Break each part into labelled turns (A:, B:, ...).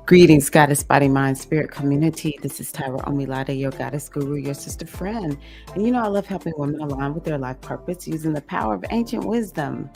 A: Greetings, Goddess Body Mind Spirit community. This is Tyra Omilada, your goddess guru, your sister friend. And I love helping women align with their life purpose using the power of ancient wisdom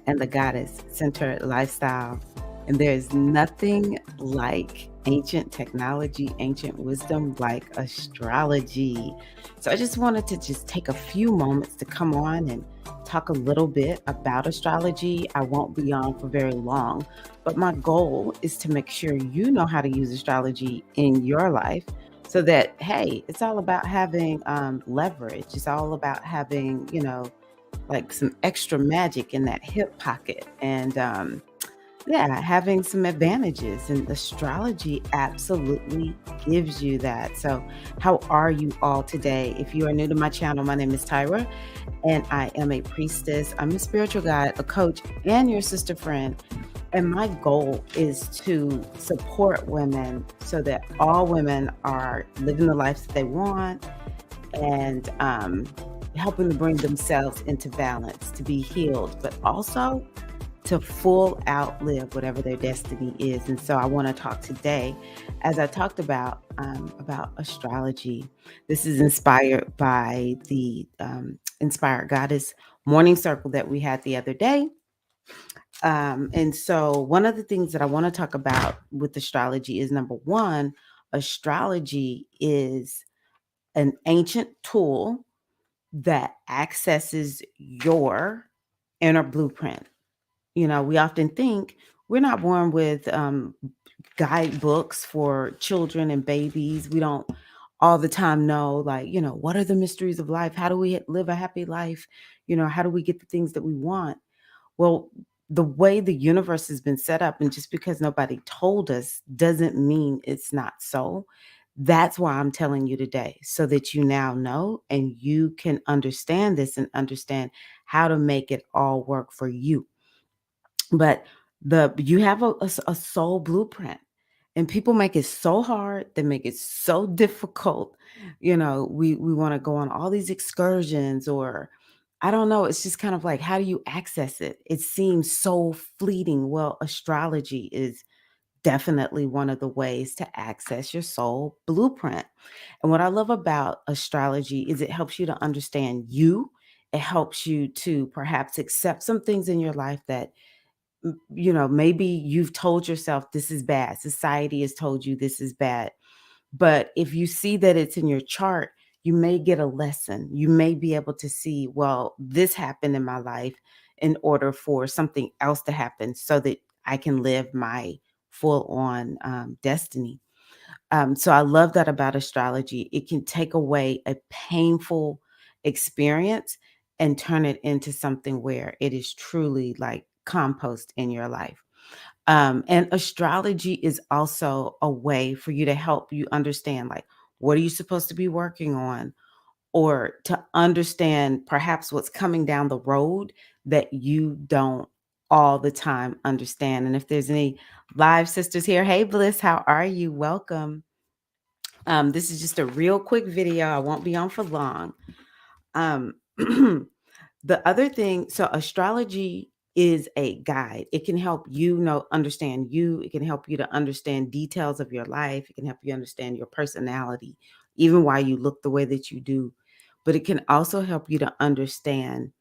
A: and the goddess centered lifestyle. And there is nothing like ancient technology, ancient wisdom like astrology. So I just wanted to take a few moments to come on and talk a little bit about astrology. I won't be on for very long, but my goal is to make sure you know how to use astrology in your life so that, hey, it's all about having leverage. It's all about having, like some extra magic in that hip pocket and having some advantages. And astrology absolutely gives you that. So how are you all today? If you are new to my channel, my name is Tyra and I am a priestess. I'm a spiritual guide, a coach, and your sister friend. And my goal is to support women so that all women are living the lives that they want and helping to bring themselves into balance, to be healed, but also to full outlive whatever their destiny is. And so I want to talk today, as I talked about astrology. This is inspired by the Inspired Goddess Morning Circle that we had the other day. And so one of the things that I want to talk about with astrology is, number one, astrology is an ancient tool that accesses your inner blueprint. We often think we're not born with guidebooks for children and babies. We don't all the time know, like, what are the mysteries of life? How do we live a happy life? How do we get the things that we want? Well, the way the universe has been set up, and just because nobody told us doesn't mean it's not so. That's why I'm telling you today, so that you now know and you can understand this and understand how to make it all work for you. But you have a soul blueprint, and people make it so hard. They make it so difficult. We want to go on all these excursions, or I don't know. It's just kind of like, how do you access it? It seems so fleeting. Well, astrology is definitely one of the ways to access your soul blueprint. And what I love about astrology is it helps you to understand you. It helps you to perhaps accept some things in your life that maybe you've told yourself this is bad. Society has told you this is bad. But if you see that it's in your chart, you may get a lesson. You may be able to see, well, this happened in my life in order for something else to happen so that I can live my full on destiny. So I love that about astrology. It can take away a painful experience and turn it into something where it is truly like compost in your life. And astrology is also a way for you to help you understand, like, what are you supposed to be working on? Or to understand perhaps what's coming down the road that you don't all the time understand. And if there's any live sisters here, hey Bliss, how are you? Welcome. This is just a real quick video. I won't be on for long. Um, the other thing, so astrology is a guide. It can help you understand you. It can help you to understand details of your life. It can help you understand your personality, even why you look the way that you do. But it can also help you to understand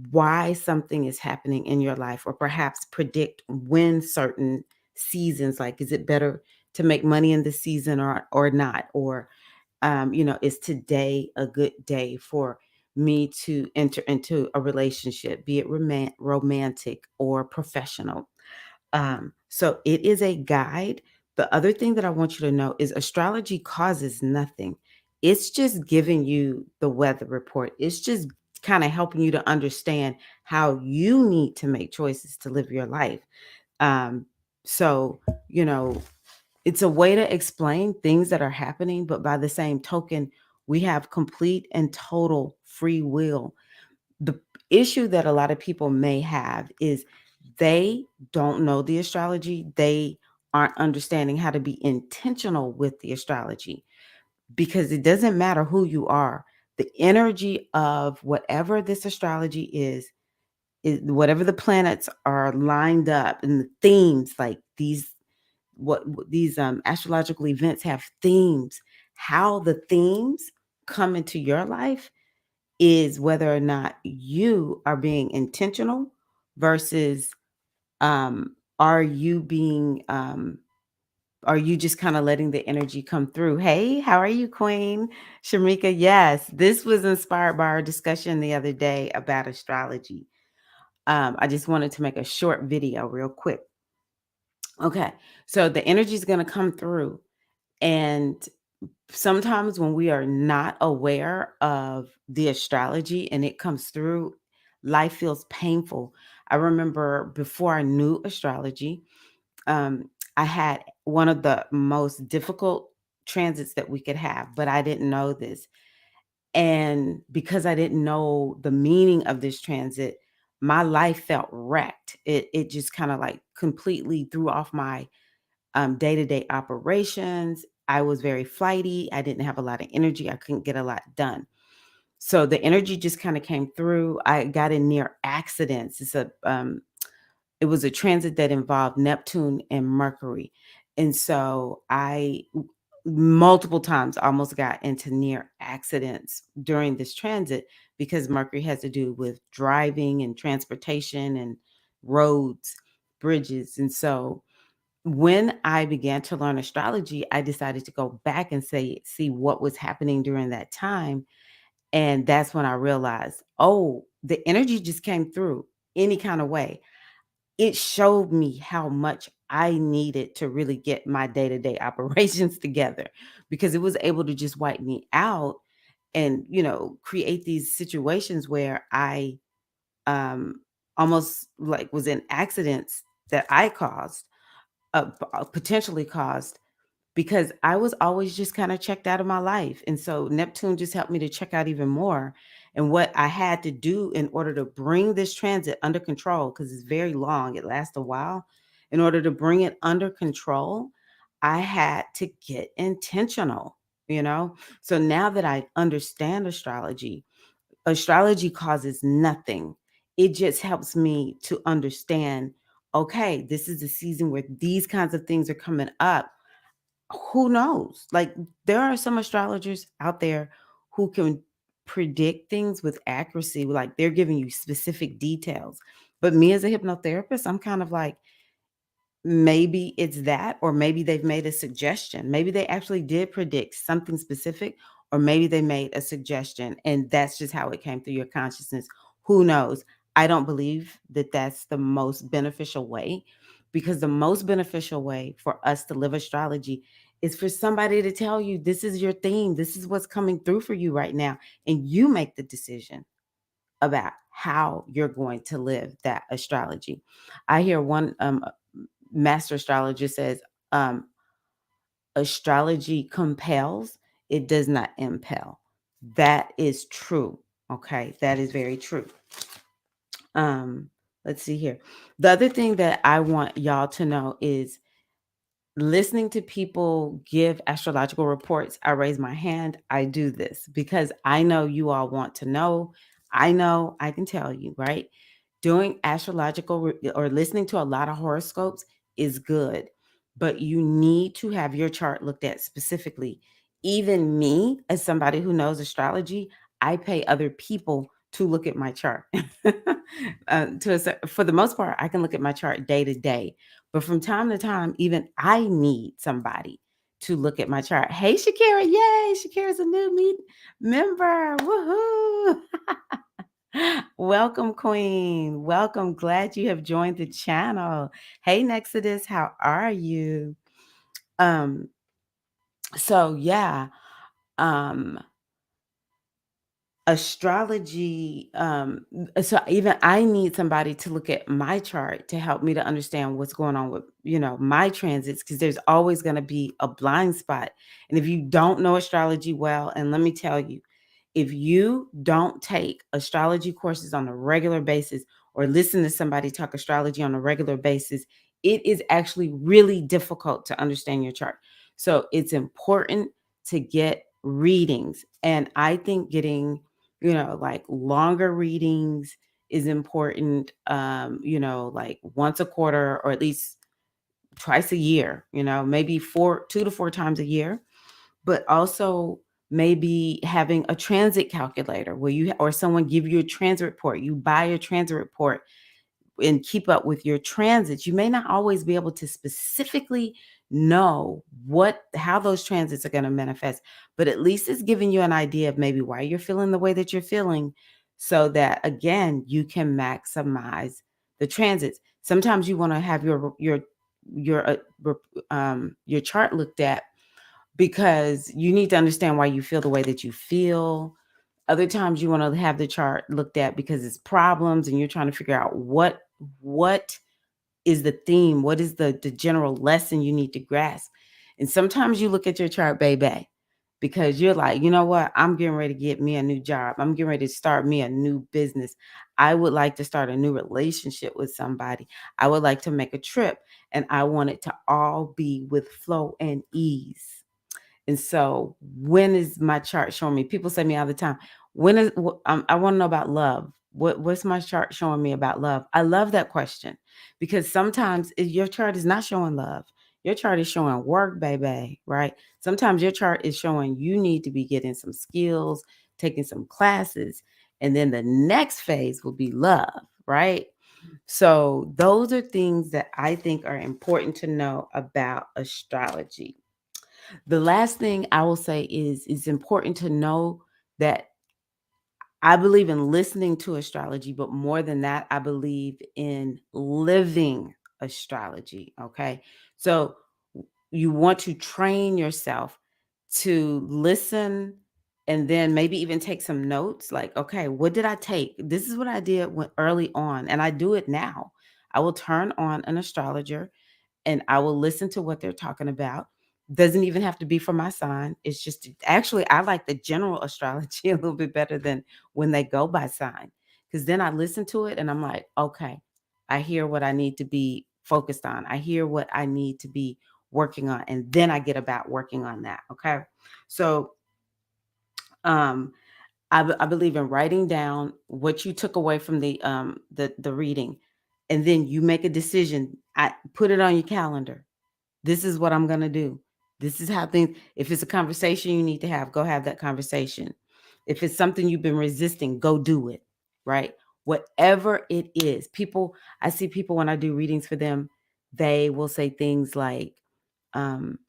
A: why something is happening in your life, or perhaps predict when certain seasons, like, is it better to make money in this season or not? Or is today a good day for me to enter into a relationship, be it romantic or professional? So it is a guide. The other thing that I want you to know is astrology causes nothing. It's just giving you the weather report. It's just kind of helping you to understand how you need to make choices to live your life. Um, so, you know, it's a way to explain things that are happening, but by the same token, we have complete and total free will. The issue that a lot of people may have is they don't know the astrology. They aren't understanding how to be intentional with the astrology, because it doesn't matter who you are. The energy of whatever this astrology is whatever the planets are lined up and the themes, like these astrological events have themes. How the themes come into your life is whether or not you are being intentional versus are you being are you just kind of letting the energy come through? Hey, how are you, Queen Shamika? Yes, this was inspired by our discussion the other day about astrology. I just wanted to make a short video real quick. Okay, so the energy is going to come through, and sometimes when we are not aware of the astrology and it comes through, life feels painful. I remember before I knew astrology, um, I had one of the most difficult transits that we could have, but I didn't know this. And because I didn't know the meaning of this transit, my life felt wrecked. It just kind of like completely threw off my day-to-day operations. I was very flighty. I didn't have a lot of energy. I couldn't get a lot done. So the energy just kind of came through. I got in near accidents. It was a transit that involved Neptune and Mercury. And so I multiple times almost got into near accidents during this transit because Mercury has to do with driving and transportation and roads, bridges. And so when I began to learn astrology, I decided to go back and see what was happening during that time. And that's when I realized, oh, the energy just came through any kind of way. It showed me how much I needed to really get my day-to-day operations together, because it was able to just wipe me out and, create these situations where I um almost like was in accidents that I caused, potentially caused, because I was always just kind of checked out of my life. And so Neptune just helped me to check out even more. And what I had to do in order to bring this transit under control, because it's very long, it lasts a while. In order to bring it under control, I had to get intentional. So now that I understand astrology, astrology causes nothing. It just helps me to understand, okay, this is a season where these kinds of things are coming up. Who knows? Like, there are some astrologers out there who can predict things with accuracy, like they're giving you specific details. But me as a hypnotherapist, I'm kind of like, maybe it's that, or maybe they've made a suggestion. Maybe they actually did predict something specific, or maybe they made a suggestion and that's just how it came through your consciousness. Who knows? I don't believe that that's the most beneficial way, because the most beneficial way for us to live astrology is for somebody to tell you, this is your theme, this is what's coming through for you right now, and you make the decision about how you're going to live that astrology. I hear one master astrologist says, um, astrology compels, it does not impel. That is true. Okay, that is very true. Um, let's see here. The other thing that I want y'all to know is, listening to people give astrological reports, I raise my hand. I do this because I know you all want to know. I know I can tell you, right? Doing or listening to a lot of horoscopes is good, but you need to have your chart looked at specifically. Even me, as somebody who knows astrology, I pay other people to look at my chart. For the most part, I can look at my chart day to day, but from time to time, even I need somebody to look at my chart. Hey, Shakira, yay! Shakira's a new member. Woohoo! Welcome, Queen. Welcome. Glad you have joined the channel. Hey, Nexodus, how are you? Um, so yeah, um, astrology, so even I need somebody to look at my chart to help me to understand what's going on with, my transits, because there's always going to be a blind spot. And if you don't know astrology well, and let me tell you, if you don't take astrology courses on a regular basis or listen to somebody talk astrology on a regular basis, it is actually really difficult to understand your chart. So it's important to get readings. And I think getting, like longer readings is important, like once a quarter or at least twice a year, maybe 2 to 4 times a year, but also maybe having a transit calculator where or someone give you a transit report. You buy a transit report and keep up with your transits. You may not always be able to specifically know how those transits are going to manifest, but at least it's giving you an idea of maybe why you're feeling the way that you're feeling, so that again you can maximize the transits. Sometimes you want to have your chart looked at because you need to understand why you feel the way that you feel. Other times you want to have the chart looked at because it's problems and you're trying to figure out what is the theme, what is the general lesson you need to grasp. And sometimes you look at your chart, baby, because you're like, you know what? I'm getting ready to get me a new job. I'm getting ready to start me a new business. I would like to start a new relationship with somebody. I would like to make a trip, and I want it to all be with flow and ease. And so, when is my chart showing me? People say to me all the time, I want to know about love. What's my chart showing me about love? I love that question because sometimes your chart is not showing love. Your chart is showing work, baby, right? Sometimes your chart is showing you need to be getting some skills, taking some classes, and then the next phase will be love, right? So, those are things that I think are important to know about astrology. The last thing I will say is it's important to know that I believe in listening to astrology, but more than that, I believe in living astrology. Okay. So you want to train yourself to listen and then maybe even take some notes like, okay, what did I take? This is what I did early on, and I do it now. I will turn on an astrologer and I will listen to what they're talking about. Doesn't even have to be for my sign. It's just actually I like the general astrology a little bit better than when they go by sign. Because then I listen to it and I'm like, okay, I hear what I need to be focused on. I hear what I need to be working on. And then I get about working on that. Okay. So um I believe in writing down what you took away from the reading, and then you make a decision. I put it on your calendar. This is what I'm going to do. This is how things, if it's a conversation you need to have, go have that conversation. If it's something you've been resisting, go do it, right? Whatever it is. I see people when I do readings for them, they will say things like, um,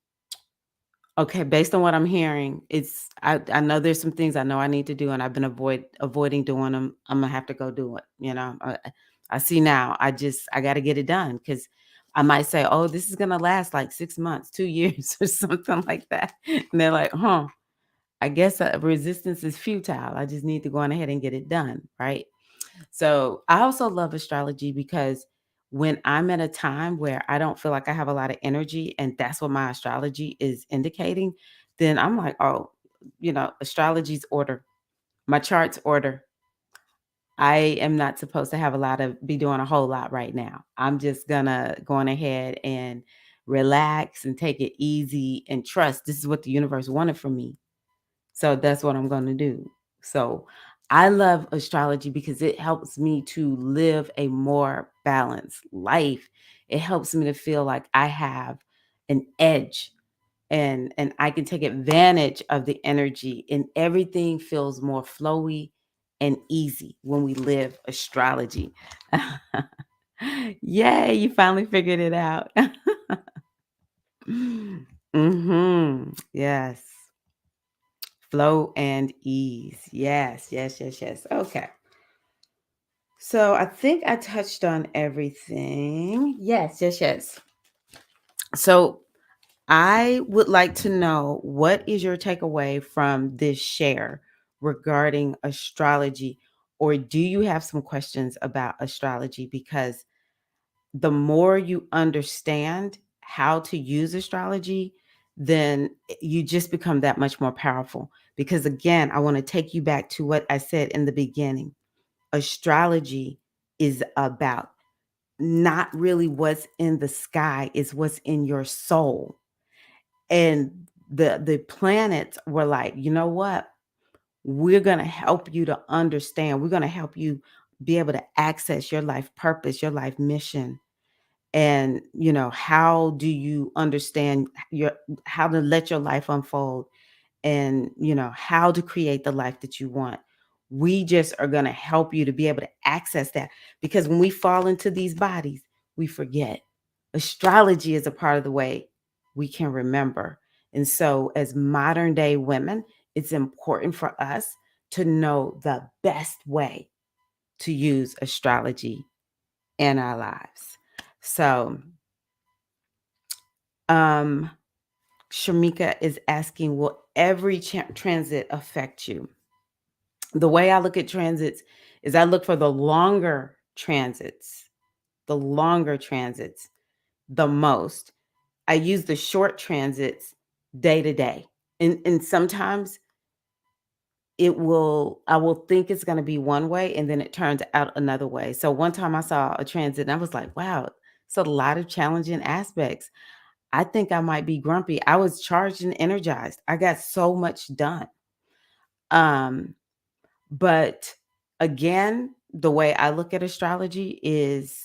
A: okay, based on what I'm hearing, I know there's some things I know I need to do and I've been avoiding doing them. I'm gonna have to go do it. I see now. I got to get it done because I might say, oh, this is gonna last like 6 months, 2 years, or something like that. And they're like, huh? I guess resistance is futile. I just need to go on ahead and get it done, right? So I also love astrology because when I'm at a time where I don't feel like I have a lot of energy, and that's what my astrology is indicating, then I'm like, oh, astrology's order, my chart's order. I am not supposed to be doing a whole lot right now. I'm just gonna go on ahead and relax and take it easy and trust this is what the universe wanted from me. So that's what I'm going to do. So I love astrology because it helps me to live a more balanced life. It helps me to feel like I have an edge, and I can take advantage of the energy, and everything feels more flowy and easy when we live astrology. Yay, you finally figured it out. Yes. Flow and ease. Yes, yes, yes, yes. Okay. So I think I touched on everything. Yes, yes, yes. So I would like to know, what is your takeaway from this share regarding astrology? Or do you have some questions about astrology? Because the more you understand how to use astrology, then you just become that much more powerful. Because again, I want to take you back to what I said in the beginning. Astrology is about not really what's in the sky, is what's in your soul. And the planets were like, you know what? We're going to help you to understand. We're going to help you be able to access your life purpose, your life mission. And, how do you understand how to let your life unfold, and, how to create the life that you want. We just are going to help you to be able to access that, because when we fall into these bodies, we forget. Astrology is a part of the way we can remember. And so, as modern day women, it's important for us to know the best way to use astrology in our lives. So, um, Shamika is asking, will every transit affect you? The way I look at transits is I look for the longer transits the most. I use the short transits day to day. And sometimes I will think it's going to be one way, and then it turns out another way. So one time I saw a transit and I was like, wow, it's a lot of challenging aspects. I think I might be grumpy. I was charged and energized. I got so much done. Um, but again, the way I look at astrology is,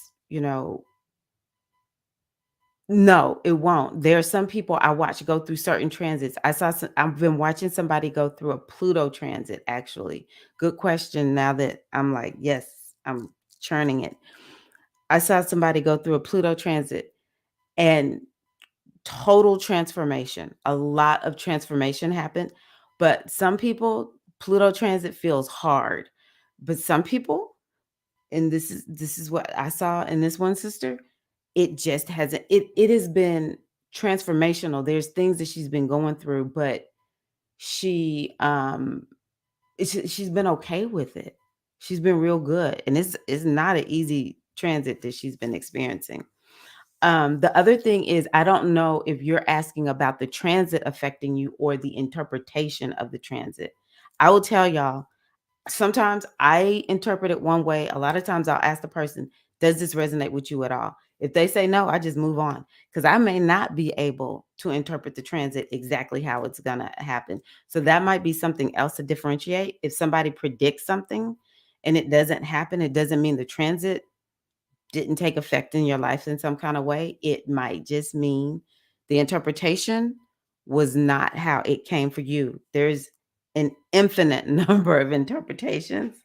A: no, it won't. There are some people I watch go through certain transits. I've been watching somebody go through a Pluto transit, actually. Good question. Now that I'm like, yes, I'm churning it. I saw somebody go through a Pluto transit, and total transformation. A lot of transformation happened. But some people, Pluto transit feels hard. But some people, and this is what I saw in this one sister, it just hasn't it has been transformational. There's things that she's been going through, but she she's been okay with it. She's been real good, and it's not an easy transit that she's been experiencing. The other thing is, I don't know if you're asking about the transit affecting you or the interpretation of the transit. I will tell y'all, sometimes I interpret it one way. A lot of times I'll ask the person, does this resonate with you at all? If they say no, I just move on, because I may not be able to interpret the transit exactly how it's going to happen. So that might be something else to differentiate. If somebody predicts something and it doesn't happen, it doesn't mean the transit didn't take effect in your life in some kind of way. It might just mean the interpretation was not how it came for you. There's an infinite number of interpretations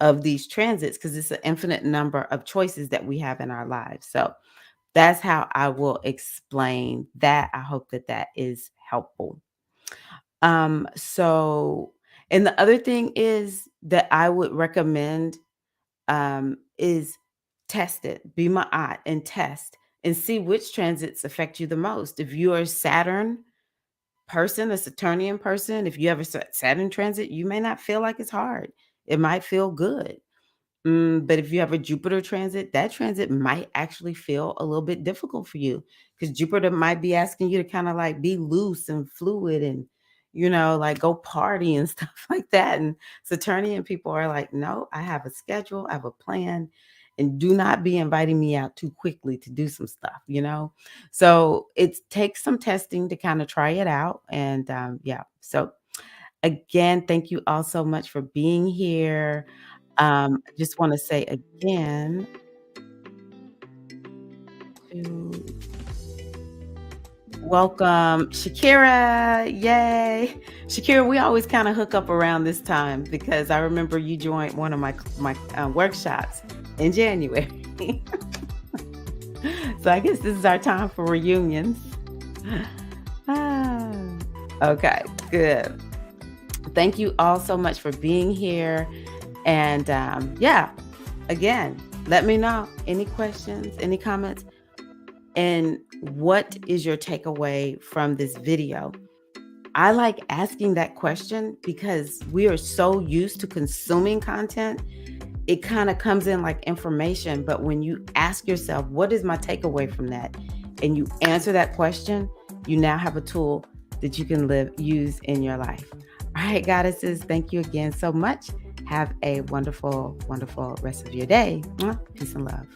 A: of these transits, because it's an infinite number of choices that we have in our lives. So that's how I will explain that. I hope that that is helpful. So, and the other thing is that I would recommend, is test it, be my eye and test and see which transits affect you the most. If you're a Saturn person, a Saturnian person, if you have a Saturn transit, you may not feel like it's hard. It might feel good. But if you have a Jupiter transit, that transit might actually feel a little bit difficult for you, because Jupiter might be asking you to kind of like be loose and fluid and, like go party and stuff like that. And Saturnian people are like, no, I have a schedule, I have a plan, and do not be inviting me out too quickly to do some stuff. So it takes some testing to kind of try it out. And yeah. So again, thank you all so much for being here. I just want to say again to welcome Shakira. Yay. Shakira, we always kind of hook up around this time, because I remember you joined one of my workshops in January. So I guess this is our time for reunions. Ah, okay, good. Thank you all so much for being here. And yeah, again, let me know any questions, any comments, and what is your takeaway from this video. I like asking that question because we are so used to consuming content. It kind of comes in like information, but when you ask yourself, what is my takeaway from that? And you answer that question, you now have a tool that you can use in your life. All right, goddesses, thank you again so much. Have a wonderful, wonderful rest of your day. Peace and love.